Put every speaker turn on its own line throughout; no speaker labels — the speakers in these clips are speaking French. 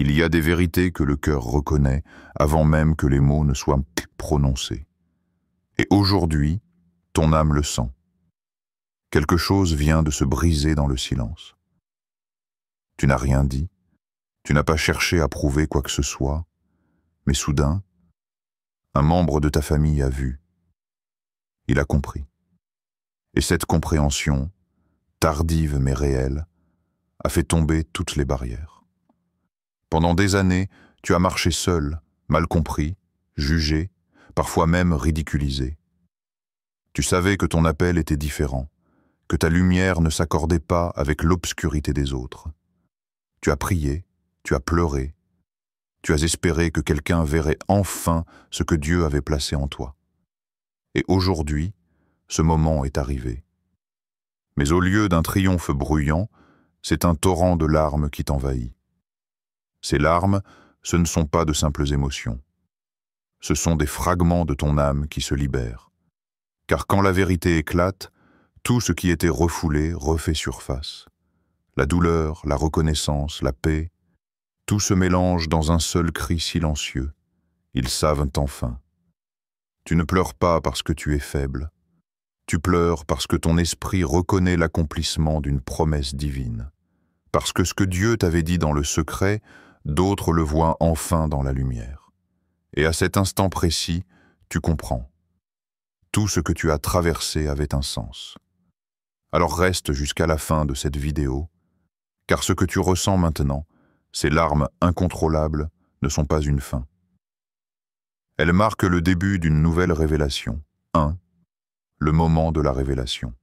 Il y a des vérités que le cœur reconnaît avant même que les mots ne soient prononcés. Et aujourd'hui, ton âme le sent. Quelque chose vient de se briser dans le silence. Tu n'as rien dit, tu n'as pas cherché à prouver quoi que ce soit, mais soudain, un membre de ta famille a vu. Il a compris. Et cette compréhension, tardive mais réelle, a fait tomber toutes les barrières. Pendant des années, tu as marché seul, mal compris, jugé, parfois même ridiculisé. Tu savais que ton appel était différent, que ta lumière ne s'accordait pas avec l'obscurité des autres. Tu as prié, tu as pleuré, tu as espéré que quelqu'un verrait enfin ce que Dieu avait placé en toi. Et aujourd'hui, ce moment est arrivé. Mais au lieu d'un triomphe bruyant, c'est un torrent de larmes qui t'envahit. Ces larmes, ce ne sont pas de simples émotions. Ce sont des fragments de ton âme qui se libèrent. Car quand la vérité éclate, tout ce qui était refoulé refait surface. La douleur, la reconnaissance, la paix, tout se mélange dans un seul cri silencieux. Ils savent enfin. Tu ne pleures pas parce que tu es faible. Tu pleures parce que ton esprit reconnaît l'accomplissement d'une promesse divine. Parce que ce que Dieu t'avait dit dans le secret, d'autres le voient enfin dans la lumière. Et à cet instant précis, tu comprends. Tout ce que tu as traversé avait un sens. Alors reste jusqu'à la fin de cette vidéo, car ce que tu ressens maintenant, ces larmes incontrôlables, ne sont pas une fin. Elles marquent le début d'une nouvelle révélation. Le moment de la révélation.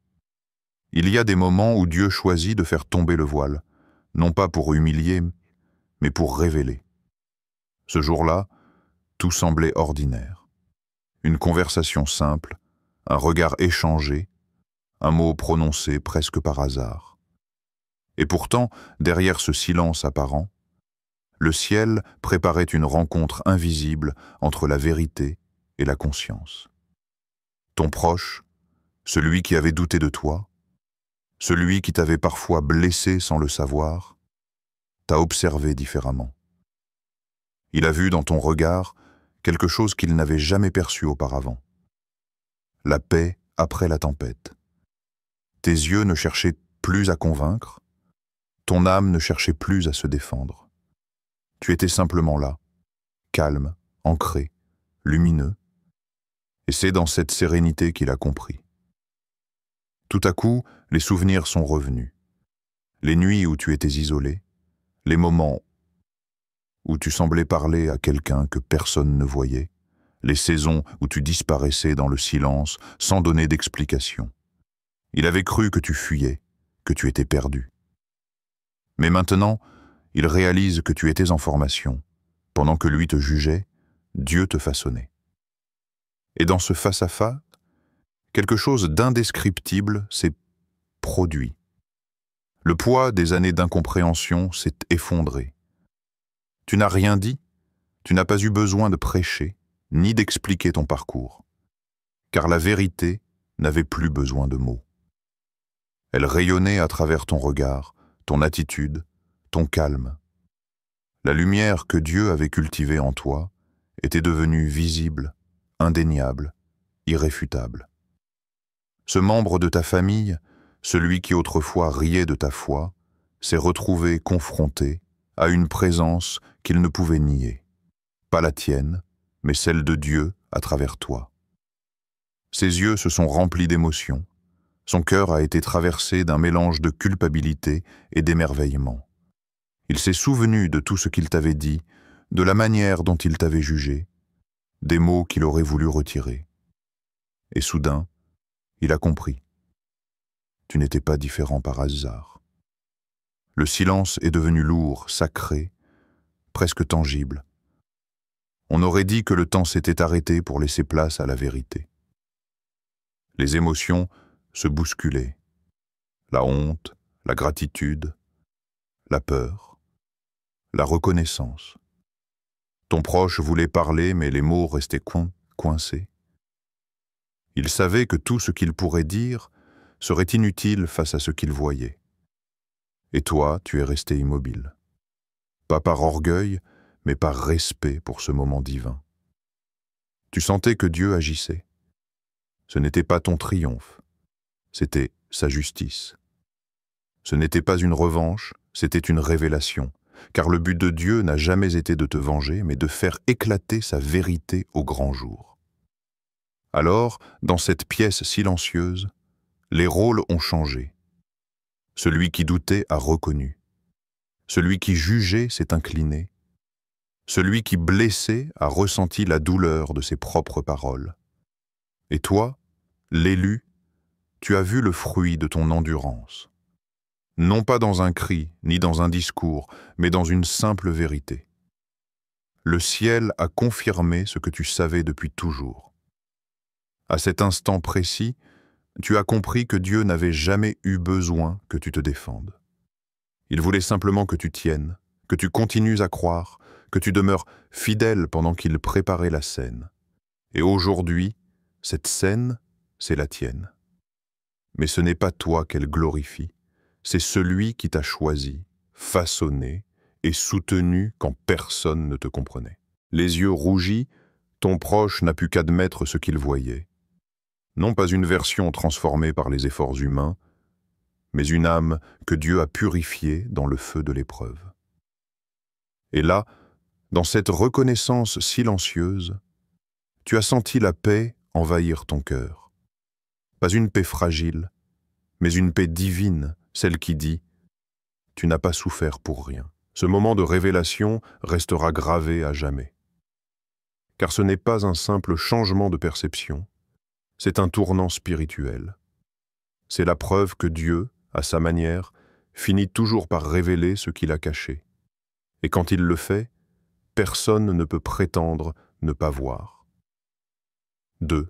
Il y a des moments où Dieu choisit de faire tomber le voile, non pas pour humilier, mais pour révéler. Ce jour-là, tout semblait ordinaire. Une conversation simple, un regard échangé, un mot prononcé presque par hasard. Et pourtant, derrière ce silence apparent, le ciel préparait une rencontre invisible entre la vérité et la conscience. Ton proche, celui qui avait douté de toi, celui qui t'avait parfois blessé sans le savoir, t'a observé différemment. Il a vu dans ton regard quelque chose qu'il n'avait jamais perçu auparavant. La paix après la tempête. Tes yeux ne cherchaient plus à convaincre, ton âme ne cherchait plus à se défendre. Tu étais simplement là, calme, ancré, lumineux, et c'est dans cette sérénité qu'il a compris. Tout à coup, les souvenirs sont revenus. Les nuits où tu étais isolé, les moments où tu semblais parler à quelqu'un que personne ne voyait, les saisons où tu disparaissais dans le silence sans donner d'explication. Il avait cru que tu fuyais, que tu étais perdu. Mais maintenant, il réalise que tu étais en formation. Pendant que lui te jugeait, Dieu te façonnait. Et dans ce face-à-face, quelque chose d'indescriptible s'est produit. Le poids des années d'incompréhension s'est effondré. Tu n'as rien dit, tu n'as pas eu besoin de prêcher, ni d'expliquer ton parcours. Car la vérité n'avait plus besoin de mots. Elle rayonnait à travers ton regard, ton attitude, ton calme. La lumière que Dieu avait cultivée en toi était devenue visible, indéniable, irréfutable. Ce membre de ta famille, celui qui autrefois riait de ta foi, s'est retrouvé confronté à une présence qu'il ne pouvait nier. Pas la tienne, mais celle de Dieu à travers toi. Ses yeux se sont remplis d'émotions. Son cœur a été traversé d'un mélange de culpabilité et d'émerveillement. Il s'est souvenu de tout ce qu'il t'avait dit, de la manière dont il t'avait jugé, des mots qu'il aurait voulu retirer. Et soudain, il a compris. Tu n'étais pas différent par hasard. Le silence est devenu lourd, sacré, presque tangible. On aurait dit que le temps s'était arrêté pour laisser place à la vérité. Les émotions se bousculaient. La honte, la gratitude, la peur, la reconnaissance. Ton proche voulait parler, mais les mots restaient coincés. Il savait que tout ce qu'il pourrait dire serait inutile face à ce qu'il voyait. Et toi, tu es resté immobile. pas par orgueil, mais par respect pour ce moment divin. Tu sentais que Dieu agissait. Ce n'était pas ton triomphe, c'était sa justice. Ce n'était pas une revanche, c'était une révélation, car le but de Dieu n'a jamais été de te venger, mais de faire éclater sa vérité au grand jour. Alors, dans cette pièce silencieuse, les rôles ont changé. Celui qui doutait a reconnu. Celui qui jugeait s'est incliné. Celui qui blessait a ressenti la douleur de ses propres paroles. Et toi, l'élu, tu as vu le fruit de ton endurance. Non pas dans un cri, ni dans un discours, mais dans une simple vérité. Le ciel a confirmé ce que tu savais depuis toujours. À cet instant précis, tu as compris que Dieu n'avait jamais eu besoin que tu te défendes. Il voulait simplement que tu tiennes, que tu continues à croire, que tu demeures fidèle pendant qu'il préparait la scène. Et aujourd'hui, cette scène, c'est la tienne. Mais ce n'est pas toi qu'elle glorifie, c'est celui qui t'a choisi, façonné et soutenu quand personne ne te comprenait. Les yeux rougis, ton proche n'a pu qu'admettre ce qu'il voyait. Non pas une version transformée par les efforts humains, mais une âme que Dieu a purifiée dans le feu de l'épreuve. Et là, dans cette reconnaissance silencieuse, tu as senti la paix envahir ton cœur. Pas une paix fragile, mais une paix divine, celle qui dit « Tu n'as pas souffert pour rien ». Ce moment de révélation restera gravé à jamais. Car ce n'est pas un simple changement de perception, c'est un tournant spirituel. C'est la preuve que Dieu, à sa manière, finit toujours par révéler ce qu'il a caché. Et quand il le fait, personne ne peut prétendre ne pas voir. 2.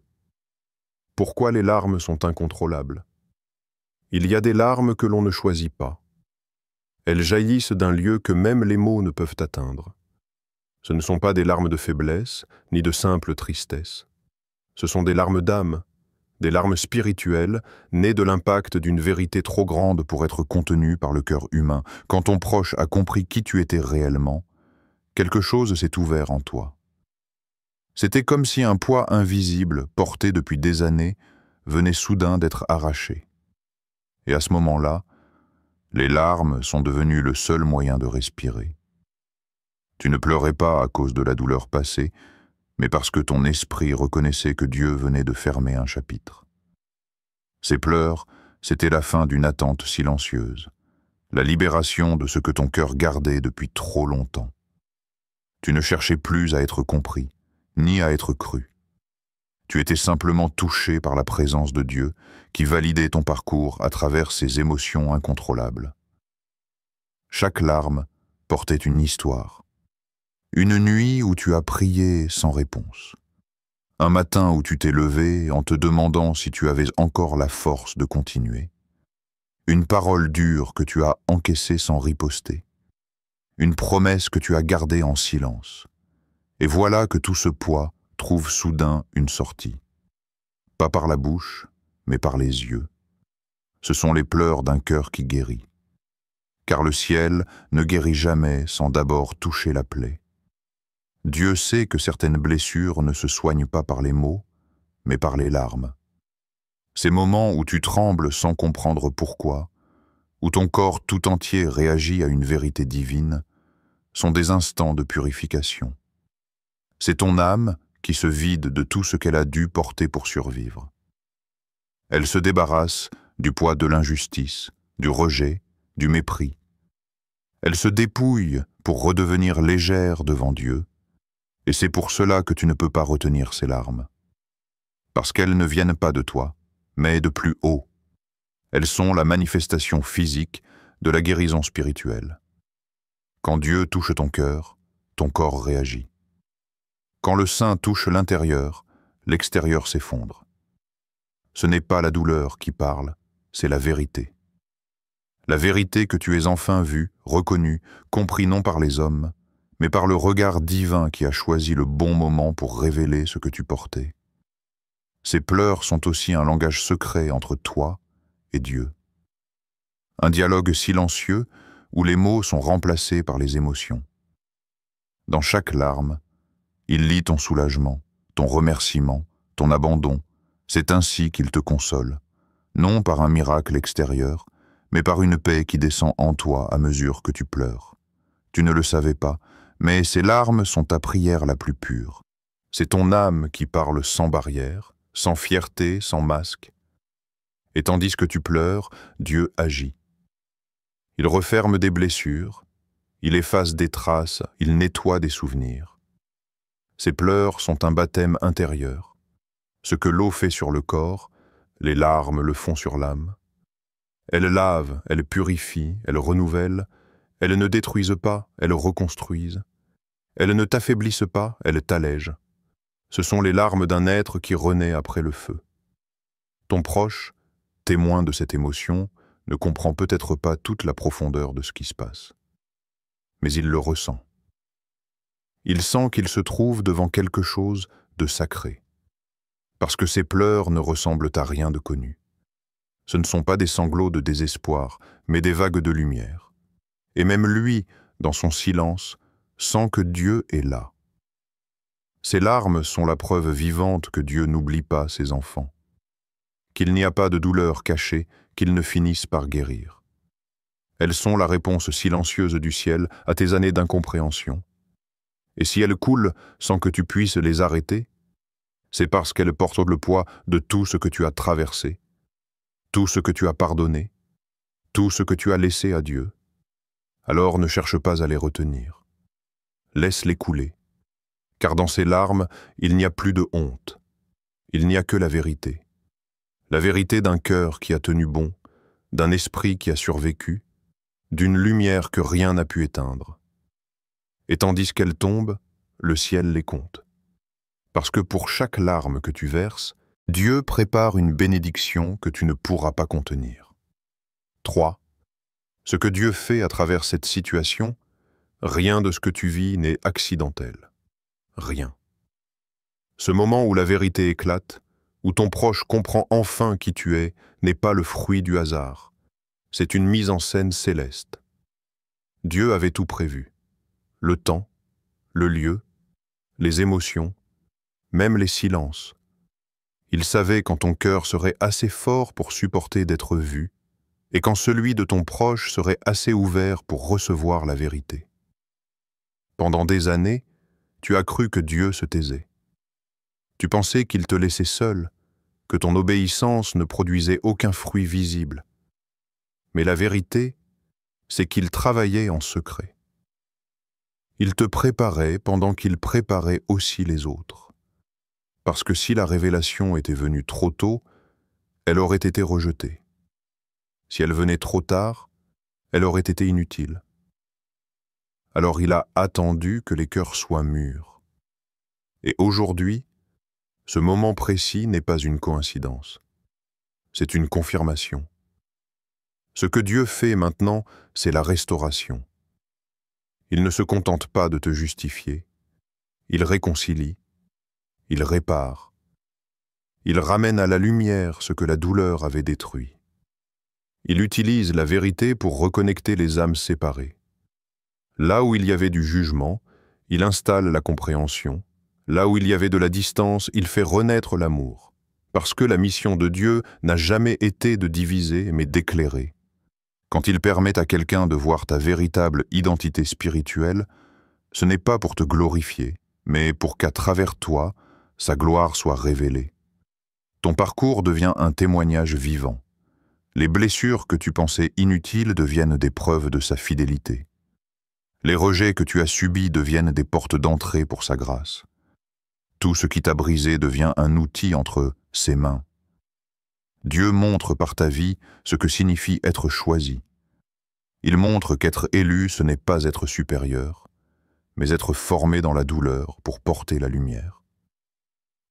Pourquoi les larmes sont incontrôlables? Il y a des larmes que l'on ne choisit pas. Elles jaillissent d'un lieu que même les mots ne peuvent atteindre. Ce ne sont pas des larmes de faiblesse, ni de simple tristesse. Ce sont des larmes d'âme, des larmes spirituelles, nées de l'impact d'une vérité trop grande pour être contenue par le cœur humain. Quand ton proche a compris qui tu étais réellement, quelque chose s'est ouvert en toi. C'était comme si un poids invisible, porté depuis des années, venait soudain d'être arraché. Et à ce moment-là, les larmes sont devenues le seul moyen de respirer. Tu ne pleurais pas à cause de la douleur passée, mais parce que ton esprit reconnaissait que Dieu venait de fermer un chapitre. Ces pleurs, c'était la fin d'une attente silencieuse, la libération de ce que ton cœur gardait depuis trop longtemps. Tu ne cherchais plus à être compris, ni à être cru. Tu étais simplement touché par la présence de Dieu qui validait ton parcours à travers ses émotions incontrôlables. Chaque larme portait une histoire. Une nuit où tu as prié sans réponse. Un matin où tu t'es levé en te demandant si tu avais encore la force de continuer. Une parole dure que tu as encaissée sans riposter. Une promesse que tu as gardée en silence. Et voilà que tout ce poids trouve soudain une sortie. Pas par la bouche, mais par les yeux. Ce sont les pleurs d'un cœur qui guérit. Car le ciel ne guérit jamais sans d'abord toucher la plaie. Dieu sait que certaines blessures ne se soignent pas par les mots, mais par les larmes. Ces moments où tu trembles sans comprendre pourquoi, où ton corps tout entier réagit à une vérité divine, sont des instants de purification. C'est ton âme qui se vide de tout ce qu'elle a dû porter pour survivre. Elle se débarrasse du poids de l'injustice, du rejet, du mépris. Elle se dépouille pour redevenir légère devant Dieu, et c'est pour cela que tu ne peux pas retenir ces larmes. Parce qu'elles ne viennent pas de toi, mais de plus haut. Elles sont la manifestation physique de la guérison spirituelle. Quand Dieu touche ton cœur, ton corps réagit. Quand le sein touche l'intérieur, l'extérieur s'effondre. Ce n'est pas la douleur qui parle, c'est la vérité. La vérité que tu aies enfin vue, reconnue, compris non par les hommes, mais par le regard divin qui a choisi le bon moment pour révéler ce que tu portais. Ces pleurs sont aussi un langage secret entre toi et Dieu. Un dialogue silencieux où les mots sont remplacés par les émotions. Dans chaque larme, il lit ton soulagement, ton remerciement, ton abandon. C'est ainsi qu'il te console, non par un miracle extérieur, mais par une paix qui descend en toi à mesure que tu pleures. Tu ne le savais pas, mais ces larmes sont ta prière la plus pure. C'est ton âme qui parle sans barrière, sans fierté, sans masque. Et tandis que tu pleures, Dieu agit. Il referme des blessures, il efface des traces, il nettoie des souvenirs. Ces pleurs sont un baptême intérieur. Ce que l'eau fait sur le corps, les larmes le font sur l'âme. Elles lavent, elles purifient, elles renouvellent, elles ne détruisent pas, elles reconstruisent. Elles ne t'affaiblissent pas, elles t'allègent. Ce sont les larmes d'un être qui renaît après le feu. Ton proche, témoin de cette émotion, ne comprend peut-être pas toute la profondeur de ce qui se passe. Mais il le ressent. Il sent qu'il se trouve devant quelque chose de sacré. Parce que ses pleurs ne ressemblent à rien de connu. Ce ne sont pas des sanglots de désespoir, mais des vagues de lumière. Et même lui, dans son silence, sent que Dieu est là. Ces larmes sont la preuve vivante que Dieu n'oublie pas ses enfants, qu'il n'y a pas de douleur cachée qu'ils ne finissent par guérir. Elles sont la réponse silencieuse du ciel à tes années d'incompréhension. Et si elles coulent sans que tu puisses les arrêter, c'est parce qu'elles portent le poids de tout ce que tu as traversé, tout ce que tu as pardonné, tout ce que tu as laissé à Dieu. Alors ne cherche pas à les retenir. Laisse-les couler, car dans ces larmes, il n'y a plus de honte. Il n'y a que la vérité. La vérité d'un cœur qui a tenu bon, d'un esprit qui a survécu, d'une lumière que rien n'a pu éteindre. Et tandis qu'elles tombent, le ciel les compte. Parce que pour chaque larme que tu verses, Dieu prépare une bénédiction que tu ne pourras pas contenir. 3. Ce que Dieu fait à travers cette situation, rien de ce que tu vis n'est accidentel. Rien. Ce moment où la vérité éclate, où ton proche comprend enfin qui tu es, n'est pas le fruit du hasard. C'est une mise en scène céleste. Dieu avait tout prévu. Le temps, le lieu, les émotions, même les silences. Il savait quand ton cœur serait assez fort pour supporter d'être vu, et quand celui de ton proche serait assez ouvert pour recevoir la vérité. Pendant des années, tu as cru que Dieu se taisait. Tu pensais qu'il te laissait seul, que ton obéissance ne produisait aucun fruit visible. Mais la vérité, c'est qu'il travaillait en secret. Il te préparait pendant qu'il préparait aussi les autres. Parce que si la révélation était venue trop tôt, elle aurait été rejetée. Si elle venait trop tard, elle aurait été inutile. Alors il a attendu que les cœurs soient mûrs. Et aujourd'hui, ce moment précis n'est pas une coïncidence. C'est une confirmation. Ce que Dieu fait maintenant, c'est la restauration. Il ne se contente pas de te justifier. Il réconcilie. Il répare. Il ramène à la lumière ce que la douleur avait détruit. Il utilise la vérité pour reconnecter les âmes séparées. Là où il y avait du jugement, il installe la compréhension. Là où il y avait de la distance, il fait renaître l'amour. Parce que la mission de Dieu n'a jamais été de diviser, mais d'éclairer. Quand il permet à quelqu'un de voir ta véritable identité spirituelle, ce n'est pas pour te glorifier, mais pour qu'à travers toi, sa gloire soit révélée. Ton parcours devient un témoignage vivant. Les blessures que tu pensais inutiles deviennent des preuves de sa fidélité. Les rejets que tu as subis deviennent des portes d'entrée pour sa grâce. Tout ce qui t'a brisé devient un outil entre ses mains. Dieu montre par ta vie ce que signifie être choisi. Il montre qu'être élu, ce n'est pas être supérieur, mais être formé dans la douleur pour porter la lumière.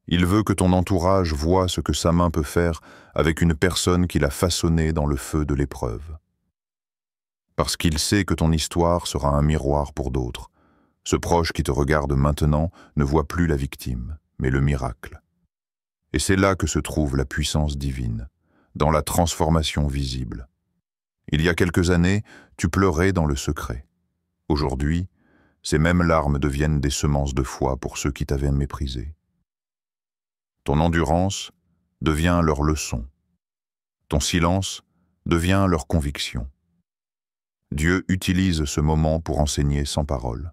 Il veut que ton entourage voie ce que sa main peut faire avec une personne qu'il a façonnée dans le feu de l'épreuve. Parce qu'il sait que ton histoire sera un miroir pour d'autres. Ce proche qui te regarde maintenant ne voit plus la victime, mais le miracle. Et c'est là que se trouve la puissance divine, dans la transformation visible. Il y a quelques années, tu pleurais dans le secret. Aujourd'hui, ces mêmes larmes deviennent des semences de foi pour ceux qui t'avaient méprisé. Ton endurance devient leur leçon. Ton silence devient leur conviction. Dieu utilise ce moment pour enseigner sans parole.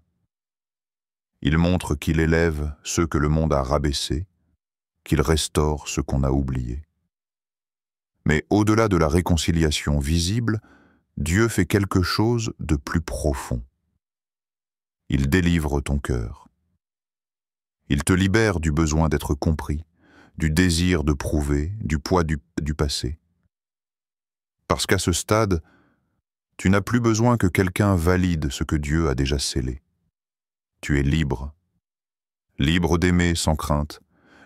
Il montre qu'il élève ceux que le monde a rabaissés, qu'il restaure ce qu'on a oublié. Mais au-delà de la réconciliation visible, Dieu fait quelque chose de plus profond. Il délivre ton cœur. Il te libère du besoin d'être compris, du désir de prouver, du poids du passé. Parce qu'à ce stade, tu n'as plus besoin que quelqu'un valide ce que Dieu a déjà scellé. Tu es libre. Libre d'aimer sans crainte,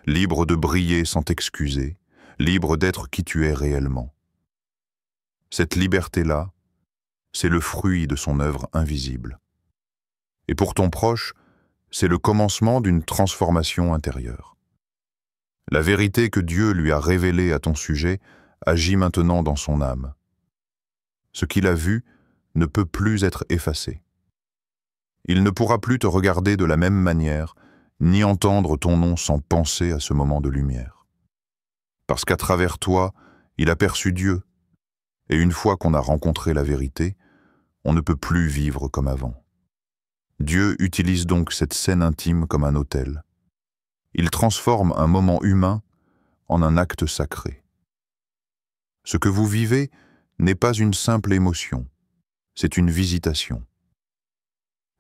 libre de briller sans t'excuser, libre d'être qui tu es réellement. Cette liberté-là, c'est le fruit de son œuvre invisible. Et pour ton proche, c'est le commencement d'une transformation intérieure. La vérité que Dieu lui a révélée à ton sujet agit maintenant dans son âme. Ce qu'il a vu ne peut plus être effacé. Il ne pourra plus te regarder de la même manière, ni entendre ton nom sans penser à ce moment de lumière. Parce qu'à travers toi, il a perçu Dieu, et une fois qu'on a rencontré la vérité, on ne peut plus vivre comme avant. Dieu utilise donc cette scène intime comme un autel. Il transforme un moment humain en un acte sacré. Ce que vous vivez n'est pas une simple émotion, c'est une visitation.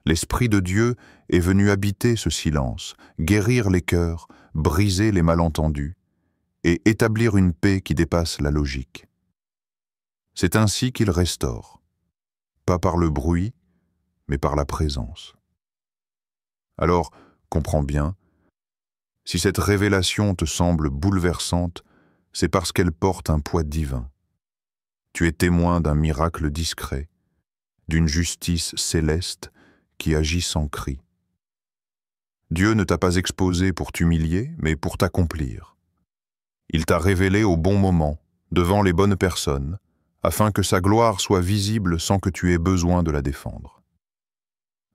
L'Esprit de Dieu est venu habiter ce silence, guérir les cœurs, briser les malentendus et établir une paix qui dépasse la logique. C'est ainsi qu'il restaure, pas par le bruit, mais par la présence. Alors, comprends bien, si cette révélation te semble bouleversante, c'est parce qu'elle porte un poids divin. Tu es témoin d'un miracle discret, d'une justice céleste qui agit sans cri. Dieu ne t'a pas exposé pour t'humilier, mais pour t'accomplir. Il t'a révélé au bon moment, devant les bonnes personnes, afin que sa gloire soit visible sans que tu aies besoin de la défendre.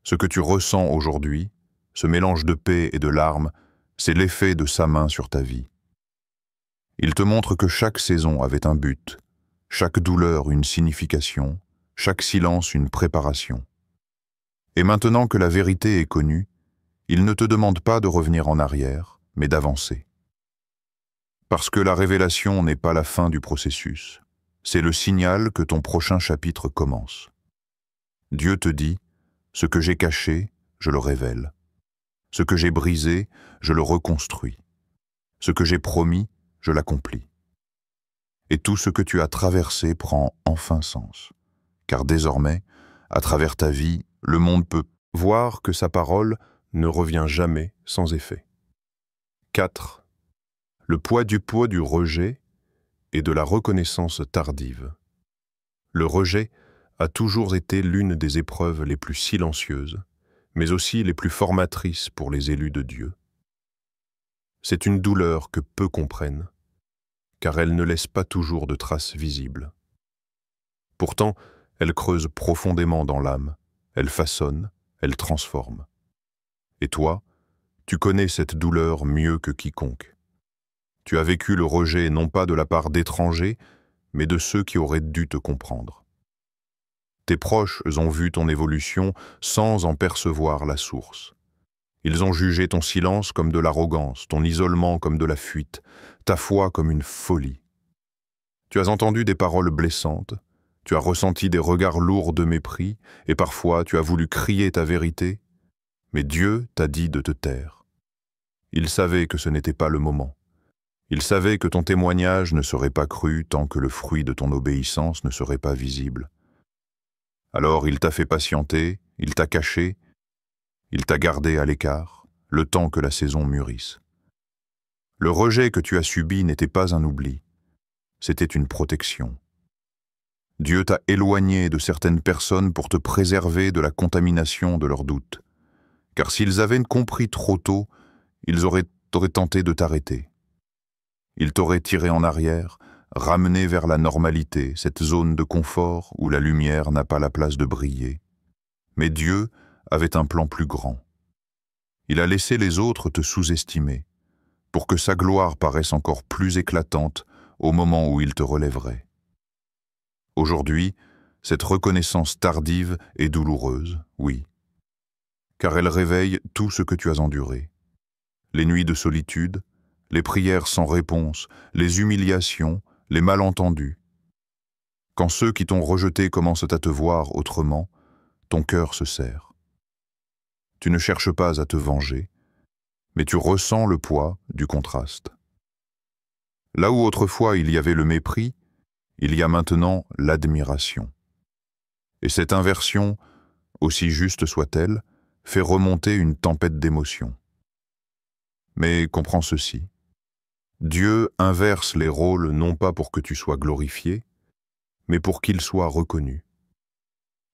Ce que tu ressens aujourd'hui, ce mélange de paix et de larmes, c'est l'effet de sa main sur ta vie. Il te montre que chaque saison avait un but, chaque douleur une signification, chaque silence une préparation. Et maintenant que la vérité est connue, il ne te demande pas de revenir en arrière, mais d'avancer. Parce que la révélation n'est pas la fin du processus, c'est le signal que ton prochain chapitre commence. Dieu te dit, ce que j'ai caché, je le révèle. Ce que j'ai brisé, je le reconstruis. Ce que j'ai promis, je l'accomplis. Et tout ce que tu as traversé prend enfin sens. Car désormais, à travers ta vie, le monde peut voir que sa parole ne revient jamais sans effet. 4. Le poids du rejet et de la reconnaissance tardive. Le rejet a toujours été l'une des épreuves les plus silencieuses, mais aussi les plus formatrices pour les élus de Dieu. C'est une douleur que peu comprennent, car elle ne laisse pas toujours de traces visibles. Pourtant, elle creuse profondément dans l'âme, elle façonne, elle transforme. Et toi, tu connais cette douleur mieux que quiconque. Tu as vécu le rejet non pas de la part d'étrangers, mais de ceux qui auraient dû te comprendre. Tes proches ont vu ton évolution sans en percevoir la source. Ils ont jugé ton silence comme de l'arrogance, ton isolement comme de la fuite, ta foi comme une folie. Tu as entendu des paroles blessantes, tu as ressenti des regards lourds de mépris, et parfois tu as voulu crier ta vérité, mais Dieu t'a dit de te taire. Il savait que ce n'était pas le moment. Il savait que ton témoignage ne serait pas cru tant que le fruit de ton obéissance ne serait pas visible. Alors il t'a fait patienter, il t'a caché, il t'a gardé à l'écart, le temps que la saison mûrisse. Le rejet que tu as subi n'était pas un oubli, c'était une protection. Dieu t'a éloigné de certaines personnes pour te préserver de la contamination de leurs doutes. Car s'ils avaient compris trop tôt, ils t'auraient tenté de t'arrêter. Ils t'auraient tiré en arrière, ramener vers la normalité, cette zone de confort où la lumière n'a pas la place de briller. Mais Dieu avait un plan plus grand. Il a laissé les autres te sous-estimer, pour que sa gloire paraisse encore plus éclatante au moment où il te relèverait. Aujourd'hui, cette reconnaissance tardive est douloureuse, oui, car elle réveille tout ce que tu as enduré. Les nuits de solitude, les prières sans réponse, les humiliations, les malentendus. Quand ceux qui t'ont rejeté commencent à te voir autrement, ton cœur se serre. Tu ne cherches pas à te venger, mais tu ressens le poids du contraste. Là où autrefois il y avait le mépris, il y a maintenant l'admiration. Et cette inversion, aussi juste soit-elle, fait remonter une tempête d'émotions. Mais comprends ceci. Dieu inverse les rôles non pas pour que tu sois glorifié, mais pour qu'il soit reconnu.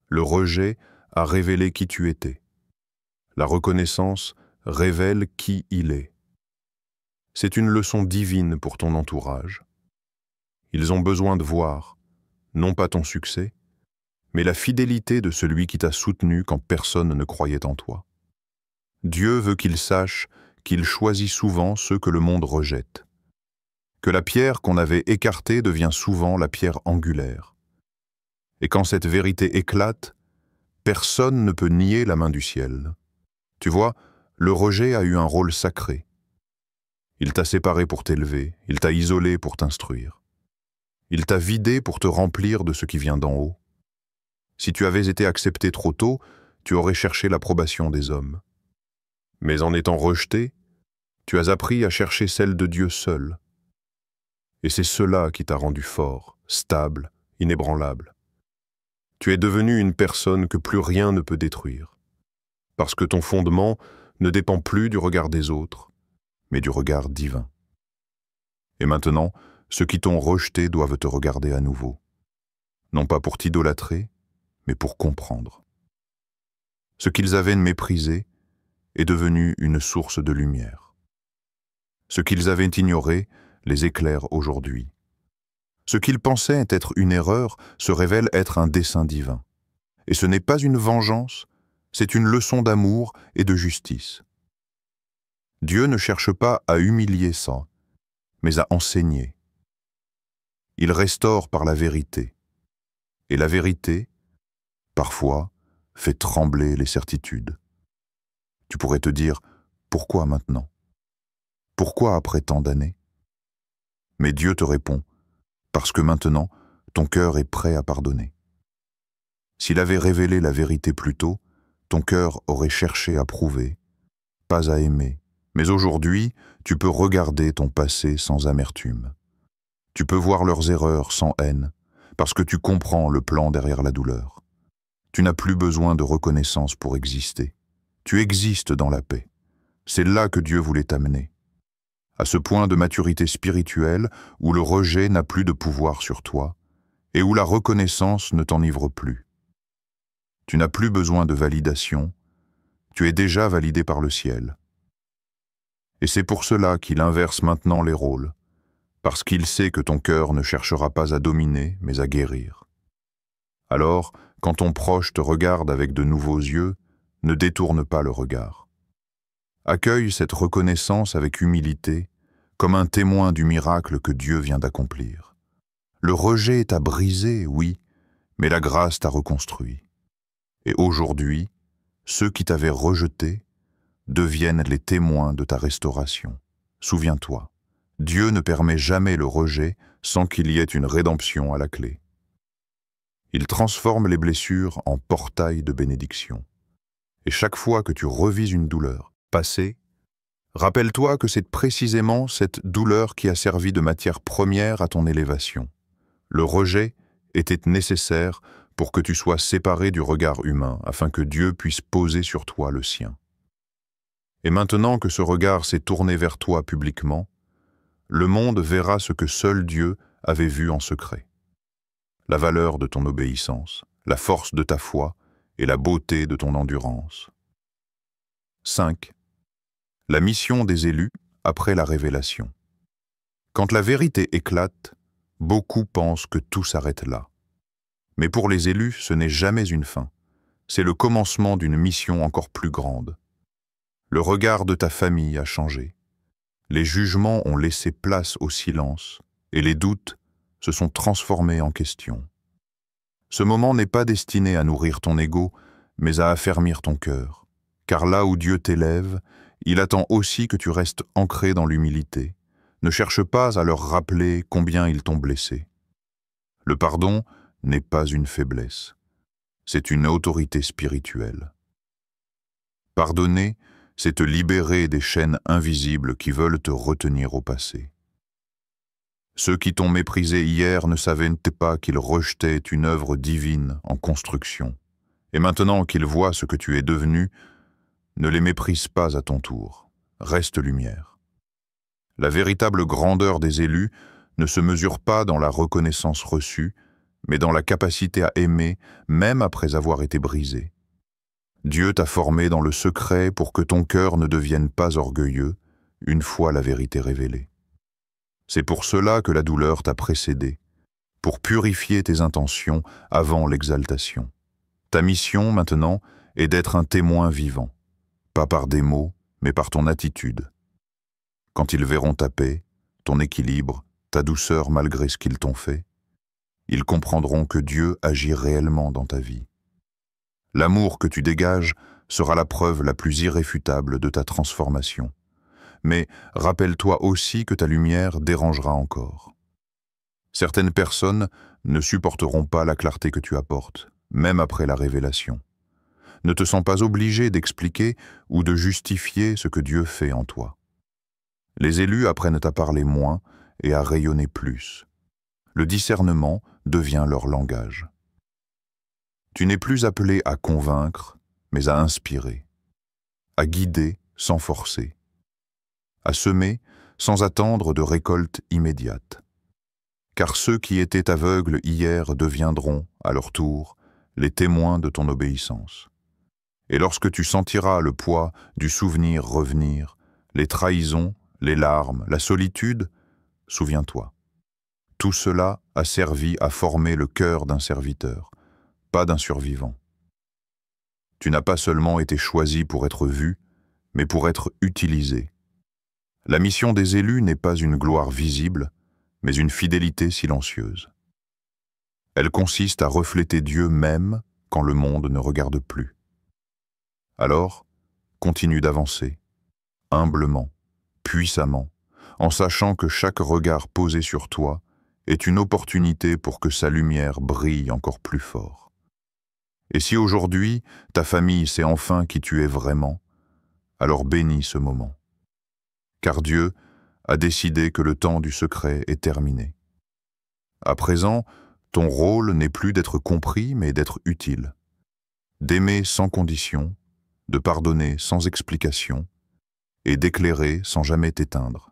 Le rejet a révélé qui tu étais. La reconnaissance révèle qui il est. C'est une leçon divine pour ton entourage. Ils ont besoin de voir, non pas ton succès, mais la fidélité de celui qui t'a soutenu quand personne ne croyait en toi. Dieu veut qu'ils sachent qu'il choisit souvent ceux que le monde rejette, que la pierre qu'on avait écartée devient souvent la pierre angulaire. Et quand cette vérité éclate, personne ne peut nier la main du ciel. Tu vois, le rejet a eu un rôle sacré. Il t'a séparé pour t'élever, il t'a isolé pour t'instruire. Il t'a vidé pour te remplir de ce qui vient d'en haut. Si tu avais été accepté trop tôt, tu aurais cherché l'approbation des hommes. Mais en étant rejeté, tu as appris à chercher celle de Dieu seul. Et c'est cela qui t'a rendu fort, stable, inébranlable. Tu es devenu une personne que plus rien ne peut détruire, parce que ton fondement ne dépend plus du regard des autres, mais du regard divin. Et maintenant, ceux qui t'ont rejeté doivent te regarder à nouveau, non pas pour t'idolâtrer, mais pour comprendre. Ce qu'ils avaient méprisé est devenu une source de lumière. Ce qu'ils avaient ignoré les éclaire aujourd'hui. Ce qu'ils pensaient être une erreur se révèle être un dessein divin. Et ce n'est pas une vengeance, c'est une leçon d'amour et de justice. Dieu ne cherche pas à humilier ça, mais à enseigner. Il restaure par la vérité. Et la vérité, parfois, fait trembler les certitudes. Tu pourrais te dire, pourquoi maintenant? Pourquoi après tant d'années? Mais Dieu te répond, parce que maintenant, ton cœur est prêt à pardonner. S'il avait révélé la vérité plus tôt, ton cœur aurait cherché à prouver, pas à aimer. Mais aujourd'hui, tu peux regarder ton passé sans amertume. Tu peux voir leurs erreurs sans haine, parce que tu comprends le plan derrière la douleur. Tu n'as plus besoin de reconnaissance pour exister. Tu existes dans la paix. C'est là que Dieu voulait t'amener. À ce point de maturité spirituelle où le rejet n'a plus de pouvoir sur toi et où la reconnaissance ne t'enivre plus. Tu n'as plus besoin de validation, tu es déjà validé par le ciel. Et c'est pour cela qu'il inverse maintenant les rôles, parce qu'il sait que ton cœur ne cherchera pas à dominer, mais à guérir. Alors, quand ton proche te regarde avec de nouveaux yeux, ne détourne pas le regard. Accueille cette reconnaissance avec humilité, comme un témoin du miracle que Dieu vient d'accomplir. Le rejet t'a brisé, oui, mais la grâce t'a reconstruit. Et aujourd'hui, ceux qui t'avaient rejeté deviennent les témoins de ta restauration. Souviens-toi, Dieu ne permet jamais le rejet sans qu'il y ait une rédemption à la clé. Il transforme les blessures en portails de bénédiction. Et chaque fois que tu revis une douleur passée, rappelle-toi que c'est précisément cette douleur qui a servi de matière première à ton élévation. Le rejet était nécessaire pour que tu sois séparé du regard humain, afin que Dieu puisse poser sur toi le sien. Et maintenant que ce regard s'est tourné vers toi publiquement, le monde verra ce que seul Dieu avait vu en secret. La valeur de ton obéissance, la force de ta foi et la beauté de ton endurance. 5. La mission des élus après la révélation. Quand la vérité éclate, Beaucoup pensent que tout s'arrête là. Mais pour les élus, ce n'est jamais une fin. C'est le commencement d'une mission encore plus grande. Le regard de ta famille a changé. Les jugements ont laissé place au silence et les doutes se sont transformés en questions. Ce moment n'est pas destiné à nourrir ton ego, mais à affermir ton cœur. Car là où Dieu t'élève, il attend aussi que tu restes ancré dans l'humilité. Ne cherche pas à leur rappeler combien ils t'ont blessé. Le pardon n'est pas une faiblesse, c'est une autorité spirituelle. Pardonner, c'est te libérer des chaînes invisibles qui veulent te retenir au passé. Ceux qui t'ont méprisé hier ne savaient pas qu'ils rejetaient une œuvre divine en construction. Et maintenant qu'ils voient ce que tu es devenu, ne les méprise pas à ton tour. Reste lumière. La véritable grandeur des élus ne se mesure pas dans la reconnaissance reçue, mais dans la capacité à aimer, même après avoir été brisé. Dieu t'a formé dans le secret pour que ton cœur ne devienne pas orgueilleux, une fois la vérité révélée. C'est pour cela que la douleur t'a précédé, pour purifier tes intentions avant l'exaltation. Ta mission, maintenant, est d'être un témoin vivant, pas par des mots, mais par ton attitude. Quand ils verront ta paix, ton équilibre, ta douceur malgré ce qu'ils t'ont fait, ils comprendront que Dieu agit réellement dans ta vie. L'amour que tu dégages sera la preuve la plus irréfutable de ta transformation. Mais rappelle-toi aussi que ta lumière dérangera encore. Certaines personnes ne supporteront pas la clarté que tu apportes, même après la révélation. Ne te sens pas obligé d'expliquer ou de justifier ce que Dieu fait en toi. Les élus apprennent à parler moins et à rayonner plus. Le discernement devient leur langage. Tu n'es plus appelé à convaincre, mais à inspirer, à guider sans forcer, à semer sans attendre de récolte immédiate. Car ceux qui étaient aveugles hier deviendront, à leur tour, les témoins de ton obéissance. Et lorsque tu sentiras le poids du souvenir revenir, les trahisons, les larmes, la solitude, souviens-toi. Tout cela a servi à former le cœur d'un serviteur, pas d'un survivant. Tu n'as pas seulement été choisi pour être vu, mais pour être utilisé. La mission des élus n'est pas une gloire visible, mais une fidélité silencieuse. Elle consiste à refléter Dieu même quand le monde ne regarde plus. Alors, continue d'avancer, humblement, puissamment, en sachant que chaque regard posé sur toi est une opportunité pour que sa lumière brille encore plus fort. Et si aujourd'hui, ta famille sait enfin qui tu es vraiment, alors bénis ce moment. Car Dieu a décidé que le temps du secret est terminé. À présent, ton rôle n'est plus d'être compris, mais d'être utile. D'aimer sans condition, de pardonner sans explication, et d'éclairer sans jamais t'éteindre.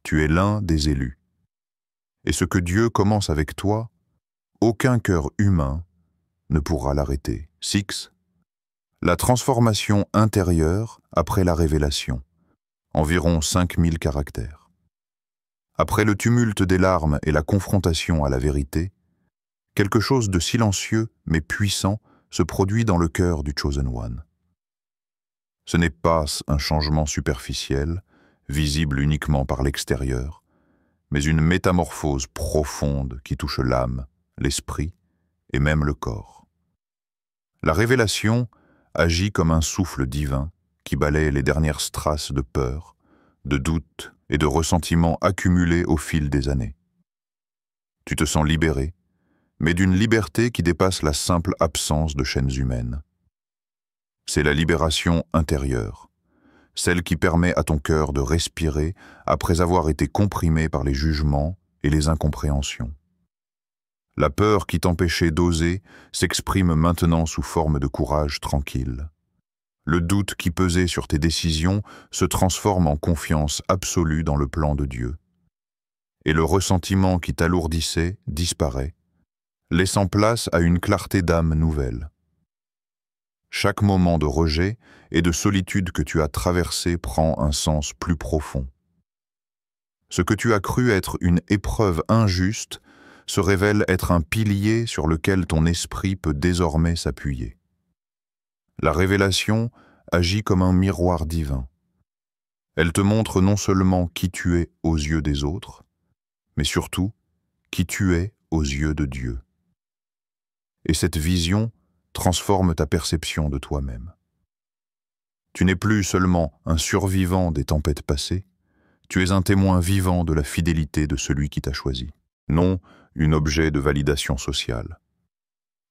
Tu es l'un des élus. Et ce que Dieu commence avec toi, aucun cœur humain ne pourra l'arrêter. 6. La transformation intérieure après la révélation. Environ 5000 caractères. Après le tumulte des larmes et la confrontation à la vérité, quelque chose de silencieux mais puissant se produit dans le cœur du Chosen One. Ce n'est pas un changement superficiel, visible uniquement par l'extérieur, mais une métamorphose profonde qui touche l'âme, l'esprit et même le corps. La révélation agit comme un souffle divin qui balaie les dernières strass de peur, de doute et de ressentiment accumulés au fil des années. Tu te sens libéré, mais d'une liberté qui dépasse la simple absence de chaînes humaines. C'est la libération intérieure, celle qui permet à ton cœur de respirer après avoir été comprimé par les jugements et les incompréhensions. La peur qui t'empêchait d'oser s'exprime maintenant sous forme de courage tranquille. Le doute qui pesait sur tes décisions se transforme en confiance absolue dans le plan de Dieu. Et le ressentiment qui t'alourdissait disparaît, laissant place à une clarté d'âme nouvelle. Chaque moment de rejet et de solitude que tu as traversé prend un sens plus profond. Ce que tu as cru être une épreuve injuste se révèle être un pilier sur lequel ton esprit peut désormais s'appuyer. La révélation agit comme un miroir divin. Elle te montre non seulement qui tu es aux yeux des autres, mais surtout qui tu es aux yeux de Dieu. Et cette vision transforme ta perception de toi-même. Tu n'es plus seulement un survivant des tempêtes passées, tu es un témoin vivant de la fidélité de celui qui t'a choisi, non un objet de validation sociale.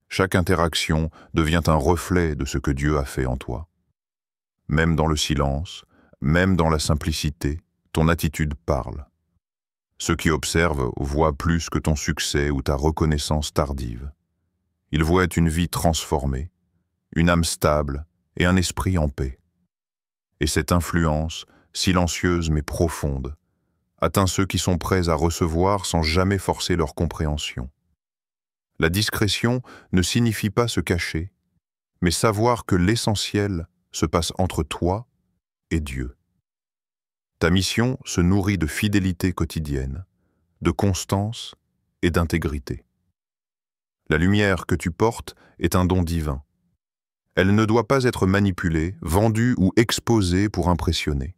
Chaque interaction devient un reflet de ce que Dieu a fait en toi. Même dans le silence, même dans la simplicité, ton attitude parle. Ceux qui observent voient plus que ton succès ou ta reconnaissance tardive. Ils voient une vie transformée, une âme stable et un esprit en paix. Et cette influence, silencieuse mais profonde, atteint ceux qui sont prêts à recevoir sans jamais forcer leur compréhension. La discrétion ne signifie pas se cacher, mais savoir que l'essentiel se passe entre toi et Dieu. Ta mission se nourrit de fidélité quotidienne, de constance et d'intégrité. La lumière que tu portes est un don divin. Elle ne doit pas être manipulée, vendue ou exposée pour impressionner.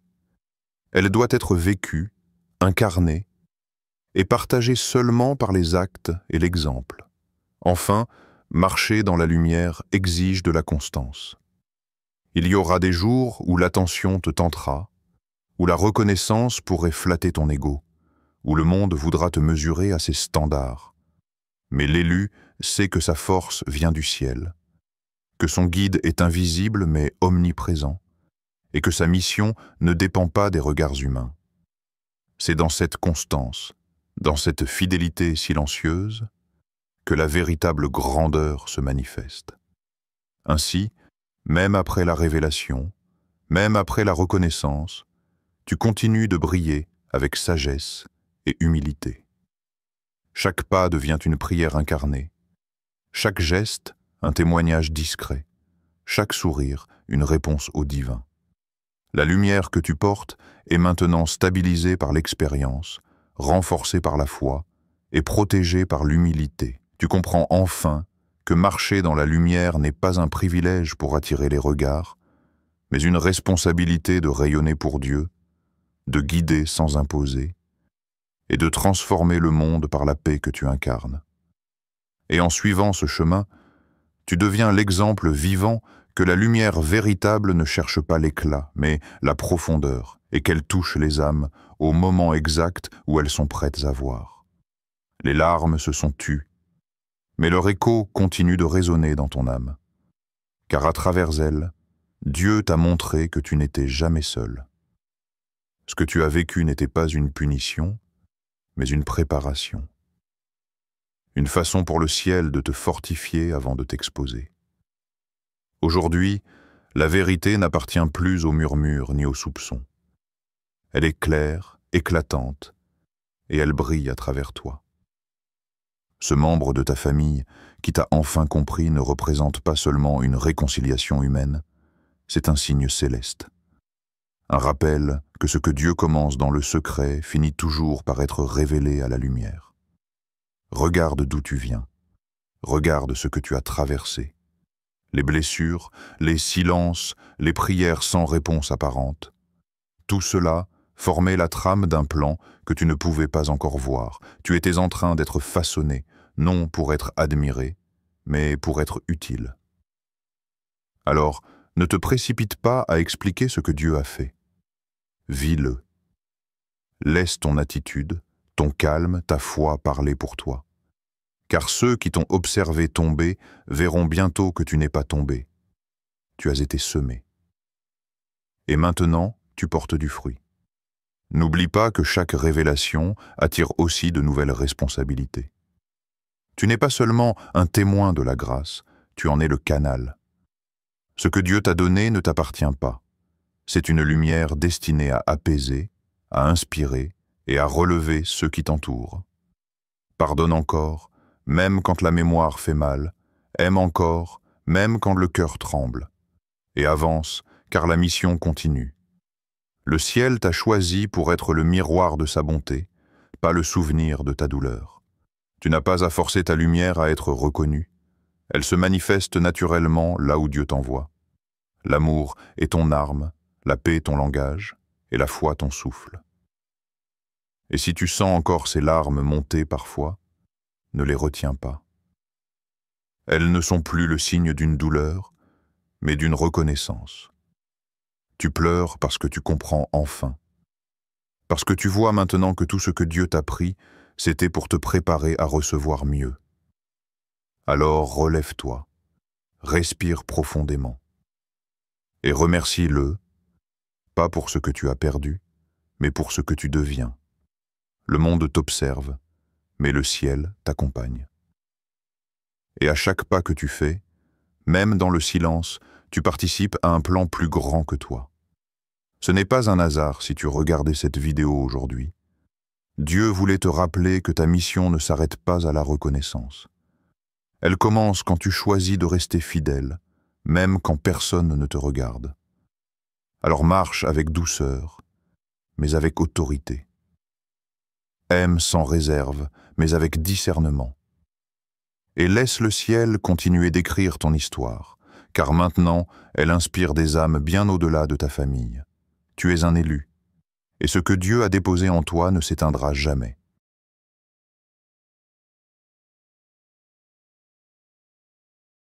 Elle doit être vécue, incarnée et partagée seulement par les actes et l'exemple. Enfin, marcher dans la lumière exige de la constance. Il y aura des jours où l'attention te tentera, où la reconnaissance pourrait flatter ton ego, où le monde voudra te mesurer à ses standards. Mais l'élu sait que sa force vient du ciel, que son guide est invisible mais omniprésent, et que sa mission ne dépend pas des regards humains. C'est dans cette constance, dans cette fidélité silencieuse, que la véritable grandeur se manifeste. Ainsi, même après la révélation, même après la reconnaissance, tu continues de briller avec sagesse et humilité. Chaque pas devient une prière incarnée, chaque geste un témoignage discret, chaque sourire une réponse au divin. La lumière que tu portes est maintenant stabilisée par l'expérience, renforcée par la foi et protégée par l'humilité. Tu comprends enfin que marcher dans la lumière n'est pas un privilège pour attirer les regards, mais une responsabilité de rayonner pour Dieu, de guider sans imposer, et de transformer le monde par la paix que tu incarnes. Et en suivant ce chemin, tu deviens l'exemple vivant que la lumière véritable ne cherche pas l'éclat, mais la profondeur, et qu'elle touche les âmes au moment exact où elles sont prêtes à voir. Les larmes se sont tues, mais leur écho continue de résonner dans ton âme, car à travers elles, Dieu t'a montré que tu n'étais jamais seul. Ce que tu as vécu n'était pas une punition, mais une préparation. Une façon pour le ciel de te fortifier avant de t'exposer. Aujourd'hui, la vérité n'appartient plus aux murmures ni aux soupçons. Elle est claire, éclatante, et elle brille à travers toi. Ce membre de ta famille qui t'a enfin compris ne représente pas seulement une réconciliation humaine, c'est un signe céleste. Un rappel que ce que Dieu commence dans le secret finit toujours par être révélé à la lumière. Regarde d'où tu viens. Regarde ce que tu as traversé. Les blessures, les silences, les prières sans réponse apparente. Tout cela formait la trame d'un plan que tu ne pouvais pas encore voir. Tu étais en train d'être façonné, non pour être admiré, mais pour être utile. Alors, ne te précipite pas à expliquer ce que Dieu a fait. Vis-le. Laisse ton attitude, ton calme, ta foi parler pour toi. Car ceux qui t'ont observé tomber verront bientôt que tu n'es pas tombé. Tu as été semé. Et maintenant, tu portes du fruit. N'oublie pas que chaque révélation attire aussi de nouvelles responsabilités. Tu n'es pas seulement un témoin de la grâce, tu en es le canal. Ce que Dieu t'a donné ne t'appartient pas. C'est une lumière destinée à apaiser, à inspirer et à relever ceux qui t'entourent. Pardonne encore, même quand la mémoire fait mal, aime encore, même quand le cœur tremble, et avance, car la mission continue. Le ciel t'a choisi pour être le miroir de sa bonté, pas le souvenir de ta douleur. Tu n'as pas à forcer ta lumière à être reconnue. Elle se manifeste naturellement là où Dieu t'envoie. L'amour est ton arme, la paix ton langage, et la foi ton souffle. Et si tu sens encore ces larmes monter parfois, ne les retiens pas. Elles ne sont plus le signe d'une douleur, mais d'une reconnaissance. Tu pleures parce que tu comprends enfin. Parce que tu vois maintenant que tout ce que Dieu t'a pris, c'était pour te préparer à recevoir mieux. Alors relève-toi, respire profondément. Et remercie-le, pas pour ce que tu as perdu, mais pour ce que tu deviens. Le monde t'observe, mais le ciel t'accompagne. Et à chaque pas que tu fais, même dans le silence, tu participes à un plan plus grand que toi. Ce n'est pas un hasard si tu regardais cette vidéo aujourd'hui. Dieu voulait te rappeler que ta mission ne s'arrête pas à la reconnaissance. Elle commence quand tu choisis de rester fidèle, même quand personne ne te regarde. Alors marche avec douceur, mais avec autorité. Aime sans réserve, mais avec discernement. Et laisse le ciel continuer d'écrire ton histoire, car maintenant, elle inspire des âmes bien au-delà de ta famille. Tu es un élu, et ce que Dieu a déposé en toi ne s'éteindra jamais.